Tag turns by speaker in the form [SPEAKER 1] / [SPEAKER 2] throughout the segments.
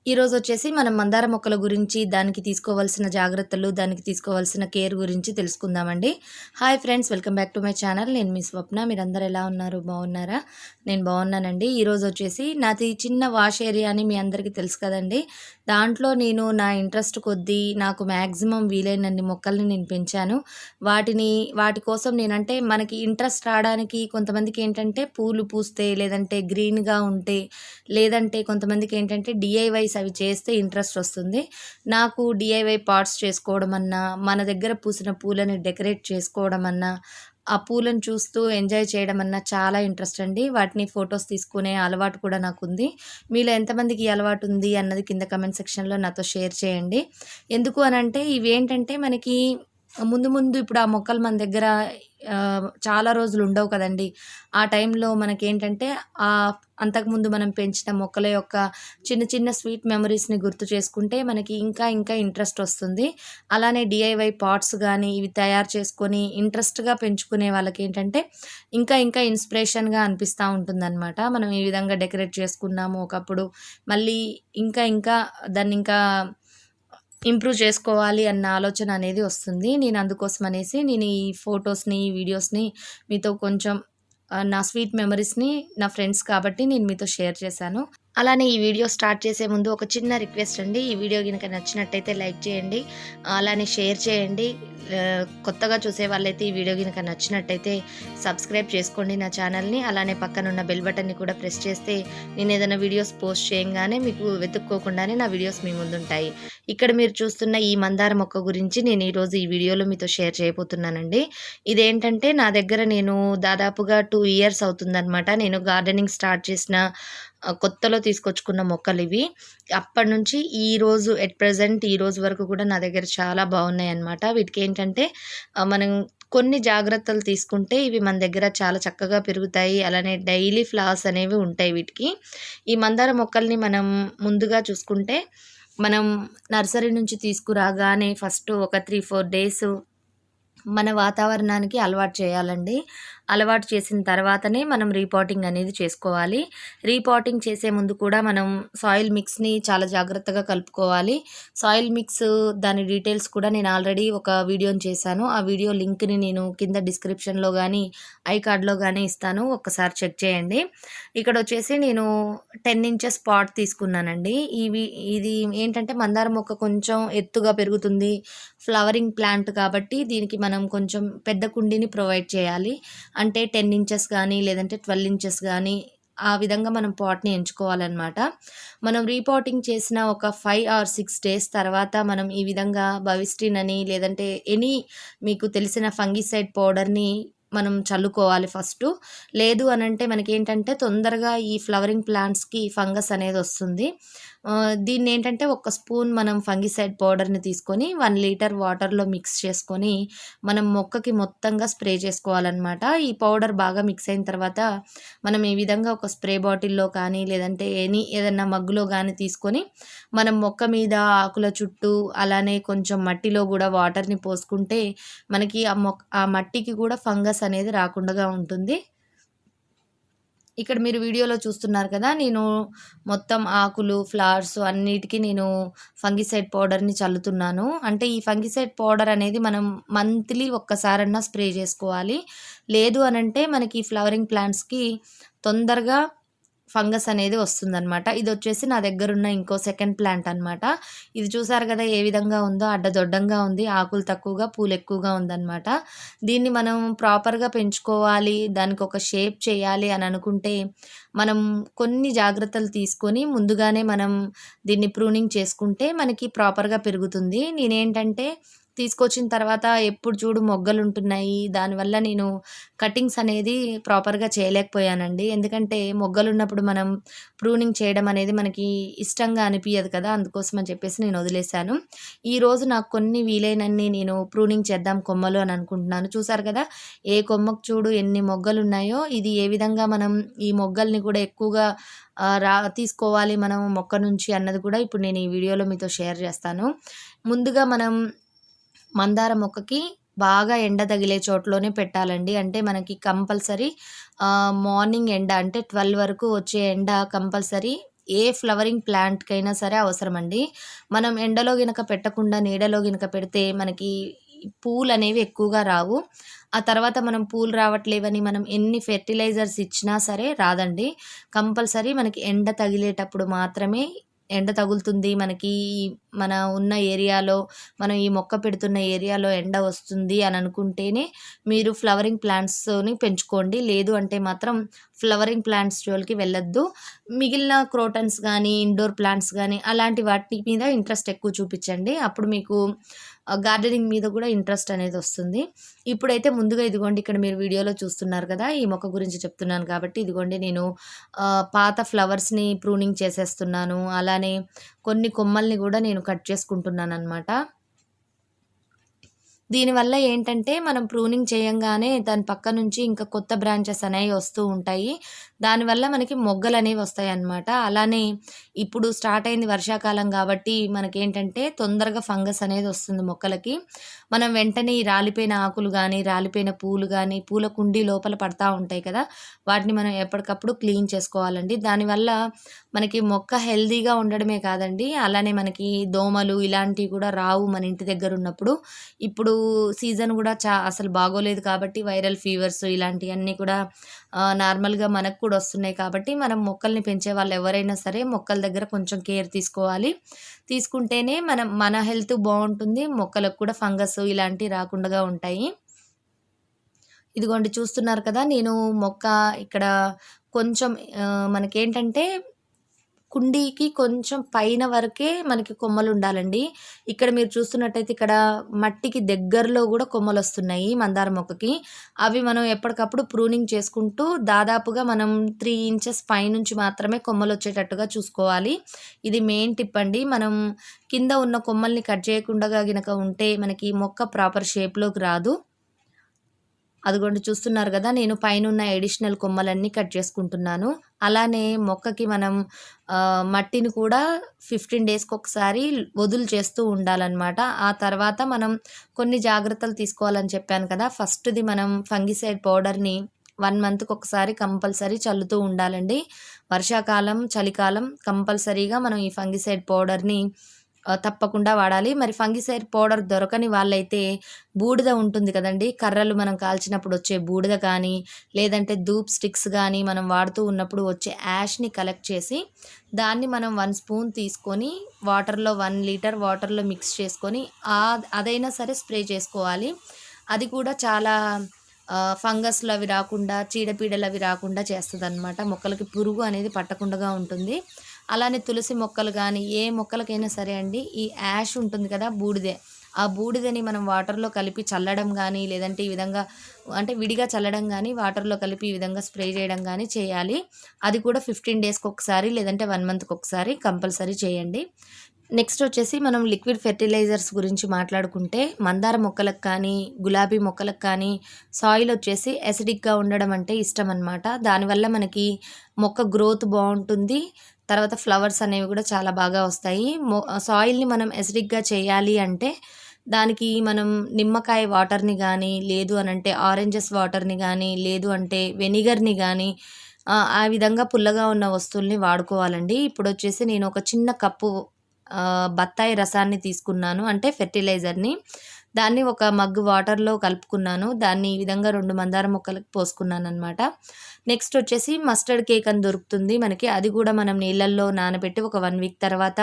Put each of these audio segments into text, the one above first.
[SPEAKER 1] ఈరోజు వచ్చేసి మనం మందార మొక్కల గురించి, దానికి తీసుకోవాల్సిన జాగ్రత్తలు, దానికి తీసుకోవాల్సిన కేర్ గురించి తెలుసుకుందామండి. Hi friends, welcome back to my channel. నేను మీ స్వప్న. మీరందరూ ఎలా ఉన్నారు? బాగున్నారా? నేను బాగున్నానండి. ఈరోజు వచ్చేసి నాది చిన్న వాష్ ఏరియా అని మీ అందరికీ తెలుసు కదండి. దాంట్లో నేను నా ఇంట్రెస్ట్ కొద్దీ నాకు మ్యాక్సిమం వీలైనన్ని మొక్కల్ని నేను పెంచాను. వాటి కోసం నేనంటే మనకి ఇంట్రెస్ట్ రావడానికి కొంతమందికి ఏంటంటే పూలు పూస్తే, లేదంటే గ్రీన్‌గా ఉంటే, లేదంటే కొంతమందికి ఏంటంటే డీఐవైస్ అవి చేస్తే ఇంట్రెస్ట్ వస్తుంది. నాకు డీఐవై పాట్స్ చేసుకోవడం అన్నా, మన దగ్గర పూసిన పూలని డెకరేట్ చేసుకోవడం అన్నా, ఆ పూలను చూస్తూ ఎంజాయ్ చేయడం అన్నా చాలా ఇంట్రెస్ట్ అండి. వాటిని ఫోటోస్ తీసుకునే అలవాటు కూడా నాకుంది. మీలో ఎంతమందికి ఈ అలవాటు ఉంది అన్నది కింద కామెంట్ సెక్షన్‌లో నాతో షేర్ చేయండి. ఎందుకు అనంటే ఇవేంటంటే మనకి ముందు ముందు ఇప్పుడు ఆ మొక్కలు మన దగ్గర చాలా రోజులు ఉండవు కదండీ. ఆ టైంలో మనకేంటంటే అంతకుముందు మనం పెంచిన మొక్కల యొక్క చిన్న చిన్న స్వీట్ మెమరీస్‌ని గుర్తు చేసుకుంటే మనకి ఇంకా ఇంకా ఇంట్రెస్ట్ వస్తుంది. అలానే డీఐవై పాట్స్ గానీ ఇవి తయారు చేసుకొని ఇంట్రెస్ట్‌గా పెంచుకునే వాళ్ళకేంటంటే ఇంకా ఇంకా ఇన్‌స్పిరేషన్‌గా అనిపిస్తా ఉంటుందనమాట. మనం ఈ విధంగా డెకరేట్ చేసుకున్నాము ఒకప్పుడు, మళ్ళీ ఇంకా ఇంకా దాన్నింకా ఇంప్రూవ్ చేసుకోవాలి అన్న ఆలోచన అనేది వస్తుంది. నేను అందుకోసం అనేసి నేను ఈ ఫోటోస్‌ని, వీడియోస్‌ని మీతో కొంచెం నా స్వీట్ మెమరీస్‌ని నా ఫ్రెండ్స్ కాబట్టి నేను మీతో షేర్ చేశాను. అలానే ఈ వీడియో స్టార్ట్ చేసే ముందు ఒక చిన్న రిక్వెస్ట్ అండి. ఈ వీడియో గనుక నచ్చినట్టయితే లైక్ చేయండి. అలానే షేర్ చేయండి. కొత్తగా చూసే వాళ్ళైతే ఈ వీడియో గనుక నచ్చినట్టయితే సబ్స్క్రైబ్ చేసుకోండి నా ఛానల్‌ని. అలానే పక్కనున్న బెల్ బటన్‌ని కూడా ప్రెస్ చేస్తే నేను ఏదైనా వీడియోస్ పోస్ట్ చేయంగానే మీకు వెతుక్కోకుండానే నా వీడియోస్ మీ ముందుంటాయి. ఇక్కడ మీరు చూస్తున్న ఈ మందార మొక్క గురించి నేను ఈరోజు ఈ వీడియోలో మీతో షేర్ చేయబోతున్నానండి. ఇదేంటంటే నా దగ్గర నేను దాదాపుగా 2 ఇయర్స్ అవుతుందనమాట. నేను గార్డెనింగ్ స్టార్ట్ చేసిన కొత్తలో తీసుకొచ్చుకున్న మొక్కలివి. అప్పటినుంచి ఈరోజు ప్రెజెంట్ ఈరోజు వరకు కూడా నా దగ్గర చాలా బాగున్నాయన్నమాట. వీటికేంటంటే మనం కొన్ని జాగ్రత్తలు తీసుకుంటే ఇవి మన దగ్గర చాలా చక్కగా పెరుగుతాయి. అలానే డైలీ ఫ్లవర్స్ అనేవి ఉంటాయి వీటికి. ఈ మందార మొక్కల్ని మనం ముందుగా చూసుకుంటే మనం నర్సరీ నుంచి తీసుకురాగానే ఫస్ట్ ఒక 3, 4 డేస్ మన వాతావరణానికి అలవాటు చేయాలండి. అలవాటు చేసిన తర్వాతనే మనం రీపాటింగ్ అనేది చేసుకోవాలి. రీపాటింగ్ చేసే ముందు కూడా మనం సాయిల్ మిక్స్‌ని చాలా జాగ్రత్తగా కలుపుకోవాలి. సాయిల్ మిక్స్ దాని డీటెయిల్స్ కూడా నేను ఆల్రెడీ ఒక వీడియోని చేశాను. ఆ వీడియో లింక్‌ని నేను కింద డిస్క్రిప్షన్‌లో గానీ, ఐ కార్డ్‌లో గానీ ఇస్తాను. ఒక్కసారి చెక్ చేయండి. ఇక్కడొచ్చేసి నేను 10 ఇంచెస్ పాట్ తీసుకున్నానండి. ఇది ఏంటంటే మందార మొక్క కొంచెం ఎత్తుగా పెరుగుతుంది. ఫ్లవరింగ్ ప్లాంట్ కాబట్టి దీనికి మనం కొంచెం పెద్ద కుండీని ప్రొవైడ్ చేయాలి. అంటే 10 ఇంచెస్ గానీ, లేదంటే 12 ఇంచెస్ గానీ ఆ విధంగా మనం పాట్‌ని ఎంచుకోవాలనమాట. మనం రీపాటింగ్ చేసిన ఒక 5 ఆర్ 6 డేస్ తర్వాత మనం ఈ విధంగా బవిస్టిన్ అని, లేదంటే ఎనీ మీకు తెలిసిన ఫంగిసైడ్ పౌడర్‌ని మనం చల్లుకోవాలి ఫస్టు. లేదు అనంటే మనకేంటంటే తొందరగా ఈ ఫ్లవరింగ్ ప్లాంట్స్‌కి ఫంగస్ అనేదొస్తుంది. దీన్నేంటంటే ఒక స్పూన్ మనం ఫంగిసైడ్ పౌడర్‌ని తీసుకొని 1 లీటర్ వాటర్‌లో మిక్స్ చేసుకొని మనం మొక్కకి మొత్తంగా స్ప్రే చేసుకోవాలనమాట. ఈ పౌడర్ బాగా మిక్స్ అయిన తర్వాత మనం ఈ విధంగా ఒక స్ప్రే బాటిల్‌లో కానీ, లేదంటే ఏదన్నా మగ్గులో గానీ తీసుకొని మనం మొక్క మీద, ఆకుల చుట్టూ, అలానే కొంచెం మట్టిలో గూడా వాటర్‌ని పోసుకుంటే మనకి ఆ మట్టికి కూడా ఫంగస్ అనేది రాకుండగా ఉంటుంది. ఇక్కడ మీరు వీడియోలో చూస్తున్నారు కదా! నేను మొత్తం ఆకులు, ఫ్లవర్స్ అన్నిటికి నేను ఫంగిసైడ్ పౌడర్‌ని చల్లుతున్నాను. అంటే ఈ ఫంగిసైడ్ పౌడర్ అనేది మనం మంత్లీ ఒక్కసారన్నా స్ప్రే చేసుకోవాలి. లేదు అనంటే మనకి ఫ్లవరింగ్ ప్లాంట్స్‌కి తొందరగా ఫంగస్ అనేది వస్తుందనమాట. ఇదొచ్చేసి నా దగ్గరున్న ఇంకో సెకండ్ ప్లాంట్ అనమాట. ఇది చూసారు కదా ఏ విధంగా ఉందో, అడ్డదొడ్డంగా ఉంది. ఆకులు తక్కువగా, పూలు ఎక్కువగా ఉందనమాట. దీన్ని మనం ప్రాపర్‌గా పెంచుకోవాలి, దానికొక షేప్ చేయాలి అని అనుకుంటే, మనం కొన్ని జాగ్రత్తలు తీసుకొని ముందుగానే మనం దీన్ని ప్రూనింగ్ చేసుకుంటే మనకి ప్రాపర్‌గా పెరుగుతుంది. నేనేంటంటే తీసుకొచ్చిన తర్వాత ఎప్పుడు చూడు మొగ్గలుంటున్నాయి. దానివల్ల నేను కటింగ్స్ అనేది ప్రాపర్‌గా చేయలేకపోయానండి. ఎందుకంటే మొగ్గలున్నప్పుడు మనం ప్రూనింగ్ చేయడం అనేది మనకి ఇష్టంగా అనిపియదు కదా! అందుకోసం అని చెప్పేసి నేను వదిలేసాను. ఈరోజు నాకు కొన్ని వీలైనన్ని నేను ప్రూనింగ్ చేద్దాం కొమ్మలు అని అనుకుంటున్నాను. చూసారు కదా! ఏ కొమ్మకు చూడు ఎన్ని మొగ్గలున్నాయో, ఇది ఏ విధంగా మనం ఈ మొగ్గల్ని కూడా ఎక్కువగా తీసుకోవాలి మనం మొక్క నుంచి అన్నది కూడా ఇప్పుడు నేను ఈ వీడియోలో మీతో షేర్ చేస్తాను. ముందుగా మనం మందార మొక్కకి బాగా ఎండ తగిలే చోట్లోనే పెట్టాలండి. అంటే మనకి కంపల్సరీ మార్నింగ్ ఎండ అంటే 12 వరకు వచ్చే ఎండ కంపల్సరీ ఏ ఫ్లవరింగ్ ప్లాంట్‌కైనా సరే అవసరమండి. మనం ఎండలో గినక పెట్టకుండా నీడలో గినక పెడితే మనకి పూలనేవి ఎక్కువగా రావు. ఆ తర్వాత మనం పూలు రావట్లేవని మనం ఎన్ని ఫెర్టిలైజర్స్ ఇచ్చినా సరే రాదండి. కంపల్సరీ మనకి ఎండ తగిలేటప్పుడు మాత్రమే ఎండ తగులుతుంది. మనకి మన ఉన్న ఏరియాలో మనం ఈ మొక్క పెడుతున్న ఏరియాలో ఎండ వస్తుంది అని అనుకుంటేనే మీరు ఫ్లవరింగ్ ప్లాంట్స్‌ని పెంచుకోండి. లేదు అంటే మాత్రం ఫ్లవరింగ్ ప్లాంట్స్ జోలికి వెళ్ళొద్దు. మిగిలిన క్రోటన్స్ గానీ, ఇండోర్ ప్లాంట్స్ గానీ అలాంటి వాటి మీద ఇంట్రెస్ట్ ఎక్కువ చూపిచ్చండి. అప్పుడు మీకు గార్డెనింగ్ మీద గూడా ఇంట్రెస్ట్ అనేదొస్తుంది. ఇప్పుడైతే ముందుగా ఇదిగోండి ఇక్కడ మీరు వీడియోలో చూస్తున్నారు కదా! ఈ మొక్క గురించి చెప్తున్నాను కాబట్టి ఇదిగోండి నేను పాత ఫ్లవర్స్‌ని ప్రూనింగ్ చేసేస్తున్నాను. అలానే కొన్ని కొమ్మల్ని గూడా నేను కట్ చేసుకుంటున్నాననమాట. దీనివల్ల ఏంటంటే మనం ప్రూనింగ్ చేయంగానే దాని పక్క నుంచి ఇంకా కొత్త బ్రాంచెస్ అనేవి వస్తూ ఉంటాయి. దానివల్ల మనకి మొగ్గలనేవి వస్తాయన్నమాట. అలానే ఇప్పుడు స్టార్ట్ అయింది వర్షాకాలం కాబట్టి మనకేంటంటే తొందరగా ఫంగస్ అనేది వస్తుంది మొక్కలకి. మనం వెంటనే ఈ రాలిపోయిన ఆకులు గానీ, రాలిపోయిన పూలు గానీ, పూల కుండీ లోపల పడతా ఉంటాయి కదా! వాటిని మనం ఎప్పటికప్పుడు క్లీన్ చేసుకోవాలండి. దానివల్ల మనకి మొక్క హెల్తీగా ఉండడమే కాదండి, అలానే మనకి దోమలు ఇలాంటివి కూడా రావు మన ఇంటి దగ్గరున్నప్పుడు. ఇప్పుడు సీజన్ గూడా అసలు బాగోలేదు కాబట్టి వైరల్ ఫీవర్స్ ఇలాంటియన్నీ కూడా నార్మల్‌గా మనకు కూడా వస్తున్నాయి కాబట్టి మనం మొక్కల్ని పెంచే వాళ్ళు ఎవరైనా సరే మొక్కల దగ్గర కొంచెం కేర్ తీసుకోవాలి. తీసుకుంటేనే మన హెల్త్ బావుంటుంది. మొక్కలకు కూడా ఫంగస్ ఇలాంటివి రాకుండగా ఉంటాయి. ఇదిగోండి చూస్తున్నారు కదా! నేను మొక్క ఇక్కడ కొంచెం మనకేంటంటే కుండీకి కొంచెం పైన వరకే మనకి కొమ్మలుండాలండి. ఇక్కడ మీరు చూస్తున్నట్టయితే ఇక్కడ మట్టికి దగ్గరలో గూడా కొమ్మలొస్తున్నాయి మందార మొక్కకి. అవి మనం ఎప్పటికప్పుడు ప్రూనింగ్ చేసుకుంటూ దాదాపుగా మనం 3 ఇంచెస్ పైనుంచి మాత్రమే కొమ్మలొచ్చేటట్టుగా చూసుకోవాలి. ఇది మెయిన్ టిప్ అండి. మనం కింద ఉన్న కొమ్మల్ని కట్ చేయకుండగా గినక ఉంటే మనకి మొక్క ప్రాపర్ షేప్‌లోకి రాదు. అదిగోండి చూస్తున్నారు గదా! నేను పైనున్న అడిషనల్ కొమ్మలన్నీ కట్ చేసుకుంటున్నాను. అలానే మొక్కకి మనం మట్టిని కూడా 15 డేస్‌కొకసారి చేస్తూ ఉండాలనమాట. ఆ తర్వాత మనం కొన్ని జాగ్రత్తలు తీసుకోవాలని చెప్పాను కదా! ఫస్ట్‌ది మనం ఫంగిసైడ్ పౌడర్‌ని 1 మంత్‌కొకసారి కంపల్సరీ చల్లుతూ ఉండాలండి. వర్షాకాలం, చలికాలం కంపల్సరీగా మనం ఈ ఫంగిసైడ్ పౌడర్‌ని తప్పకుండా వాడాలి. మరి ఫంగిసైడ్ పౌడర్ దొరకని వాళ్ళైతే బూడిద ఉంటుంది కదండీ! కర్రలు మనం కాల్చినప్పుడు వచ్చే బూడిద కానీ, లేదంటే ధూప్ స్టిక్స్ గానీ మనం వాడుతూ ఉన్నప్పుడు వచ్చే యాష్‌ని కలెక్ట్ చేసి, దాన్ని మనం 1 స్పూన్ తీసుకొని వాటర్‌లో 1 లీటర్ వాటర్‌లో మిక్స్ చేసుకొని అదైనా సరే స్ప్రే చేసుకోవాలి. అది కూడా చాలా ఫంగస్‌లు అవి రాకుండా, చీడపీడలు అవి రాకుండా చేస్తదనమాట. మొక్కలకి పురుగు అనేది పట్టకుండగా ఉంటుంది. అలానే తులసి మొక్కలు గానీ, ఏ మొక్కలకైనా సరే అండి, ఈ యాష్ ఉంటుంది కదా! బూడిదే. ఆ బూడిదని మనం వాటర్‌లో కలిపి చల్లడం గానీ, లేదంటే ఈ విధంగా అంటే విడిగా చల్లడం గానీ, వాటర్‌లో కలిపి ఈ విధంగా స్ప్రే చేయడం గానీ చేయాలి. అది కూడా 15 డేస్‌కొకసారి లేదంటే 1 మంత్‌కొకసారి కంపల్సరీ చేయండి. నెక్స్ట్ వచ్చేసి మనం లిక్విడ్ ఫెర్టిలైజర్స్ గురించి మాట్లాడుకుంటే, మందార మొక్కలకు కానీ, గులాబీ మొక్కలకు కానీ సాయిల్ వచ్చేసి అసిడిక్‌గా ఉండడం అంటే ఇష్టమనమాట. దానివల్ల మనకి మొక్క గ్రోత్ బావుంటుంది. తర్వాత ఫ్లవర్స్ అనేవి కూడా చాలా బాగా వస్తాయి. సాయిల్‌ని మనం అసిడిక్‌గా చేయాలి అంటే, దానికి మనం నిమ్మకాయ వాటర్‌ని గానీ, లేదు అనంటే ఆరెంజెస్ వాటర్‌ని గానీ, లేదు అంటే వెనిగర్‌ని గానీ ఆ విధంగా పుల్లగా ఉన్న వస్తువుల్ని వాడుకోవాలండి. ఇప్పుడొచ్చేసి నేను ఒక చిన్న కప్పు బత్తాయి రసాన్ని తీసుకున్నాను. అంటే ఫెర్టిలైజర్‌ని. దాన్ని ఒక మగ్గు వాటర్‌లో కలుపుకున్నాను. దాన్ని ఈ విధంగా 2 మందార మొక్కలకి పోసుకున్నాననమాట. నెక్స్ట్ వచ్చేసి మస్టర్డ్ కేక్ అని దొరుకుతుంది మనకి. అది కూడా మనం నీళ్ళల్లో నానబెట్టి ఒక 1 వీక్ తర్వాత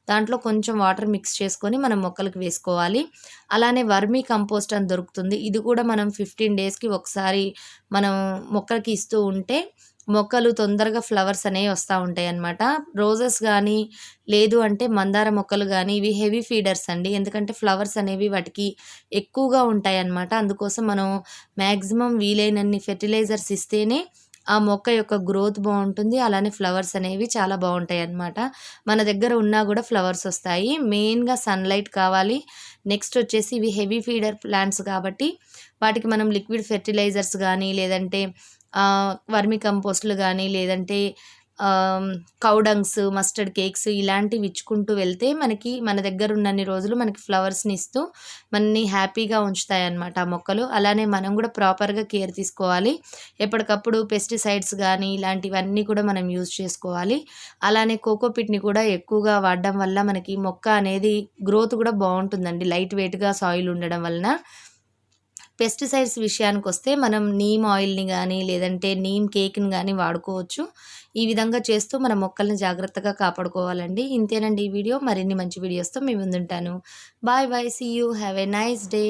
[SPEAKER 1] దాంట్లో కొంచెం వాటర్ మిక్స్ చేసుకొని మనం మొక్కలకి వేసుకోవాలి. అలానే వర్మీ కంపోస్ట్ అని దొరుకుతుంది. ఇది కూడా మనం 15 డేస్‌కి ఒకసారి మనం మొక్కలకి ఇస్తూ ఉంటే మొక్కలు తొందరగా ఫ్లవర్స్ అనేవి వస్తా ఉంటాయన్నమాట. రోజెస్ గానీ, లేదు అంటే మందార మొక్కలు గానీ, ఇవి హెవీ ఫీడర్స్ అండి. ఎందుకంటే ఫ్లవర్స్ అనేవి వాటికి ఎక్కువగా ఉంటాయన్నమాట. అందుకోసం మనం మాక్సిమం వీలైనన్ని ఫెర్టిలైజర్స్ ఇస్తేనే ఆ మొక్క యొక్క గ్రోత్ బావుంటుంది. అలానే ఫ్లవర్స్ అనేవి చాలా బావుంటాయన్నమాట. మన దగ్గర ఉన్నా గూడా ఫ్లవర్స్ వస్తాయి. మెయిన్‌గా సన్‌లైట్ కావాలి. నెక్స్ట్ వచ్చేసి ఇవి హెవీ ఫీడర్ ప్లాంట్స్ కాబట్టి వాటికి మనం లిక్విడ్ ఫెర్టిలైజర్స్ గానీ, లేదంటే వర్మీ కంపోస్ట్‌లు గానీ, లేదంటే కౌడంగ్స్, మస్టర్డ్ కేక్స్ ఇలాంటివి ఇచ్చుకుంటూ వెళ్తే మనకి మన దగ్గర ఉన్నన్ని రోజులు మనకి ఫ్లవర్స్‌ని ఇస్తూ మనని హ్యాపీగా ఉంచుతాయన్నమాట ఆ మొక్కలు. అలానే మనం కూడా ప్రాపర్‌గా కేర్ తీసుకోవాలి. ఎప్పటికప్పుడు పెస్టిసైడ్స్ గానీ ఇలాంటివన్నీ కూడా మనం యూజ్ చేసుకోవాలి. అలానే కోకోపీట్‌ని కూడా ఎక్కువగా వాడడం వల్ల మనకి మొక్క అనేది గ్రోత్ కూడా బావుంటుందండి. లైట్ వెయిట్‌గా సాయిల్ ఉండడం వలన. పెస్టిసైడ్స్ విషయానికొస్తే మనం నీమ్ ఆయిల్‌ని గానీ, లేదంటే నీమ్ కేక్‌ని గానీ వాడుకోవచ్చు. ఈ విధంగా చేస్తూ మన మొక్కల్ని జాగ్రత్తగా కాపాడుకోవాలండి. ఇంతేనండి ఈ వీడియో. మరిన్ని మంచి వీడియోస్‌తో మీ ముందుంటాను. Bye bye. See you. Have a nice day.